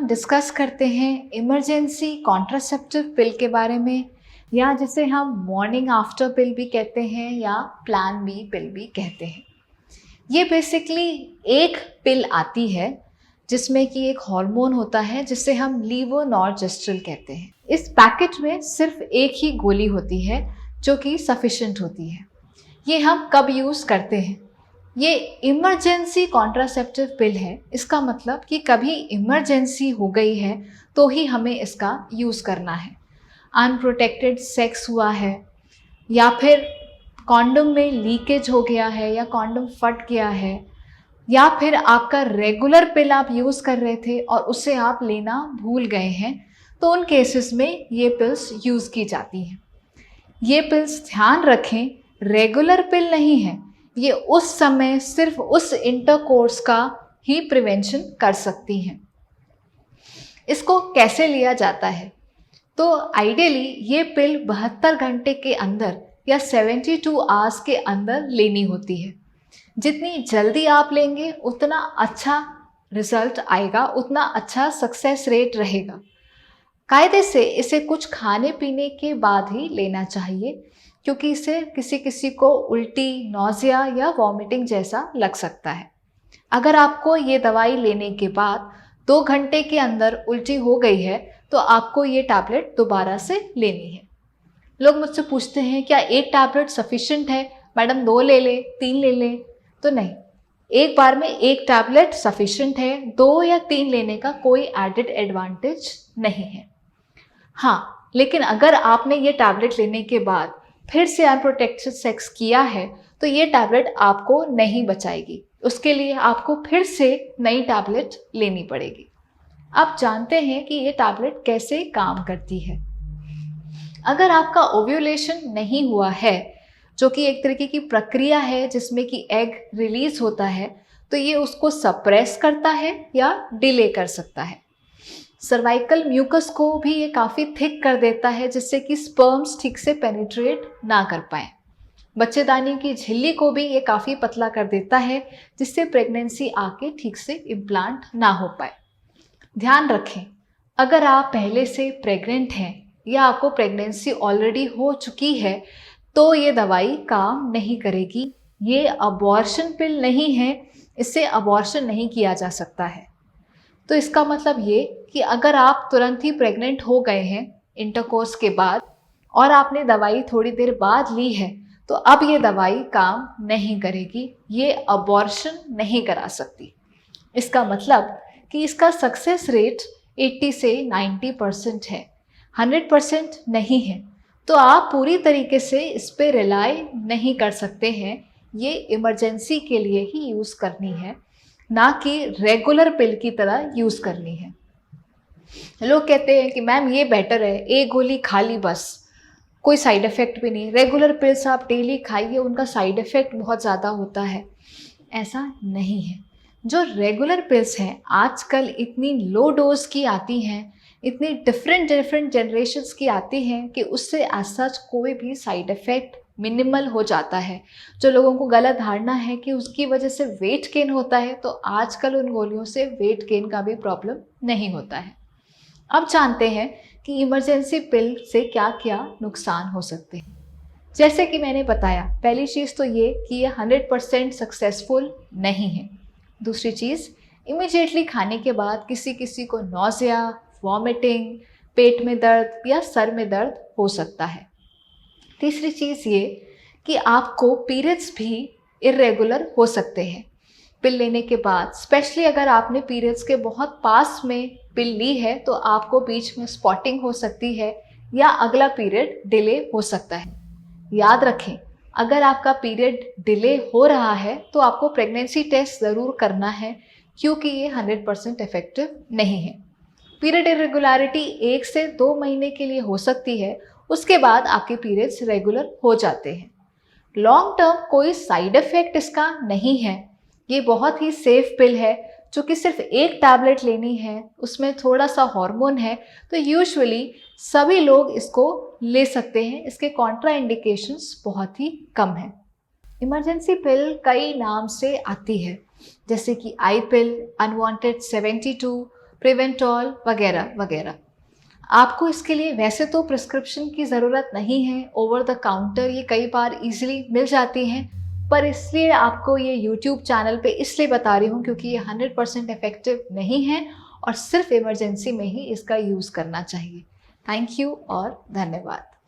Discuss करते हैं emergency contraceptive पिल के बारे में, या जिसे हम मॉर्निंग आफ्टर पिल भी कहते हैं या प्लान बी पिल भी कहते हैं। ये बेसिकली एक पिल आती है जिसमें कि एक हार्मोन होता है जिसे हम लीवोनॉर्जेस्ट्रिल कहते हैं। इस पैकेट में सिर्फ एक ही गोली होती है जो कि सफिशिएंट होती है। ये हम कब यूज़ करते हैं? ये इमरजेंसी कॉन्ट्रासेप्टिव पिल है। इसका मतलब कि कभी इमरजेंसी हो गई है तो ही हमें इसका यूज़ करना है। अनप्रोटेक्टेड सेक्स हुआ है, या फिर कॉन्डोम में लीकेज हो गया है, या कॉन्डोम फट गया है, या फिर आपका रेगुलर पिल आप यूज़ कर रहे थे और उसे आप लेना भूल गए हैं, तो उन केसेस में ये पिल्स यूज़ की जाती हैं। ये पिल्स, ध्यान रखें, रेगुलर पिल नहीं है। ये उस समय सिर्फ उस इंटरकोर्स का ही प्रिवेंशन कर सकती हैं। इसको कैसे लिया जाता है? तो आइडियली ये पिल 72 घंटे के अंदर या 72 आवर्स के अंदर लेनी होती है। जितनी जल्दी आप लेंगे उतना अच्छा रिजल्ट आएगा, उतना अच्छा सक्सेस रेट रहेगा। कायदे से इसे कुछ खाने पीने के बाद ही लेना चाहिए, क्योंकि इससे किसी किसी को उल्टी, नौजिया या वॉमिटिंग जैसा लग सकता है। अगर आपको ये दवाई लेने के बाद 2 घंटे के अंदर उल्टी हो गई है तो आपको ये टैबलेट दोबारा से लेनी है। लोग मुझसे पूछते हैं क्या एक टैबलेट सफिशिएंट है, मैडम 2 ले ले, 3 ले ले? तो नहीं, एक बार में एक टैबलेट सफिशिएंट है। 2 या 3 लेने का कोई एडेड एडवांटेज नहीं है। हाँ, लेकिन अगर आपने ये टैबलेट लेने के बाद फिर से अनप्रोटेक्टेड सेक्स किया है तो ये टैबलेट आपको नहीं बचाएगी। उसके लिए आपको फिर से नई टैबलेट लेनी पड़ेगी। अब जानते हैं कि ये टैबलेट कैसे काम करती है। अगर आपका ओव्यूलेशन नहीं हुआ है, जो कि एक तरीके की प्रक्रिया है जिसमें कि एग रिलीज होता है, तो ये उसको सप्रेस करता है या डिले कर सकता है। सर्वाइकल म्यूकस को भी ये काफ़ी थिक कर देता है जिससे कि स्पर्म्स ठीक से पेनिट्रेट ना कर पाए। बच्चेदानी की झिल्ली को भी ये काफ़ी पतला कर देता है जिससे प्रेगनेंसी आके ठीक से इम्प्लांट ना हो पाए। ध्यान रखें, अगर आप पहले से प्रेग्नेंट हैं या आपको प्रेगनेंसी ऑलरेडी हो चुकी है तो ये दवाई काम नहीं करेगी। ये अबॉर्शन पिल नहीं है, इससे अबॉर्शन नहीं किया जा सकता है। तो इसका मतलब ये कि अगर आप तुरंत ही प्रेग्नेंट हो गए हैं इंटरकोर्स के बाद और आपने दवाई थोड़ी देर बाद ली है, तो अब ये दवाई काम नहीं करेगी, ये अबॉर्शन नहीं करा सकती। इसका मतलब कि इसका सक्सेस रेट 80 से 90% है, 100% नहीं है। तो आप पूरी तरीके से इस पे रिलाई नहीं कर सकते हैं। ये इमरजेंसी के लिए ही यूज़ करनी है, ना कि रेगुलर पिल की तरह यूज़ करनी है। लोग कहते हैं कि मैम ये बेटर है, एक गोली खा ली बस, कोई साइड इफ़ेक्ट भी नहीं। रेगुलर पिल्स आप डेली खाइए, उनका साइड इफ़ेक्ट बहुत ज़्यादा होता है। ऐसा नहीं है। जो रेगुलर पिल्स हैं आजकल इतनी लो डोज की आती हैं, इतनी डिफरेंट जनरेशन्स की आती हैं कि उससे एज सच कोई भी साइड इफ़ेक्ट मिनिमल हो जाता है। जो लोगों को गलत धारणा है कि उसकी वजह से वेट गेन होता है, तो आजकल उन गोलियों से वेट गेन का भी प्रॉब्लम नहीं होता है। अब जानते हैं कि इमरजेंसी पिल से क्या क्या नुकसान हो सकते हैं। जैसे कि मैंने बताया, पहली चीज़ तो ये कि ये 100% सक्सेसफुल नहीं है। दूसरी चीज़, इमिडिएटली खाने के बाद किसी किसी को नौजिया, वॉमिटिंग, पेट में दर्द या सर में दर्द हो सकता है। तीसरी चीज़ ये कि आपको पीरियड्स भी इरेगुलर हो सकते हैं पिल लेने के बाद। स्पेशली अगर आपने पीरियड्स के बहुत पास में पिल ली है तो आपको बीच में स्पॉटिंग हो सकती है या अगला पीरियड डिले हो सकता है। याद रखें, अगर आपका पीरियड डिले हो रहा है तो आपको प्रेगनेंसी टेस्ट ज़रूर करना है, क्योंकि ये 100% इफेक्टिव नहीं है। पीरियड इरेगुलरिटी 1 से 2 महीने के लिए हो सकती है, उसके बाद आपके पीरियड्स रेगुलर हो जाते हैं। लॉन्ग टर्म कोई साइड इफ़ेक्ट इसका नहीं है। ये बहुत ही सेफ पिल है, जो कि सिर्फ एक टैबलेट लेनी है, उसमें थोड़ा सा हार्मोन है, तो यूजुअली सभी लोग इसको ले सकते हैं। इसके कॉन्ट्रा इंडिकेशंस बहुत ही कम हैं। इमरजेंसी पिल कई नाम से आती है, जैसे कि आई पिल, अनवांटेड 72, प्रिवेंटॉल वगैरह वगैरह। आपको इसके लिए वैसे तो प्रिस्क्रिप्शन की ज़रूरत नहीं है, ओवर द काउंटर ये कई बार इजीली मिल जाती हैं, पर इसलिए आपको ये यूट्यूब चैनल पे इसलिए बता रही हूँ क्योंकि ये 100% इफ़ेक्टिव नहीं है और सिर्फ इमरजेंसी में ही इसका यूज़ करना चाहिए। थैंक यू और धन्यवाद।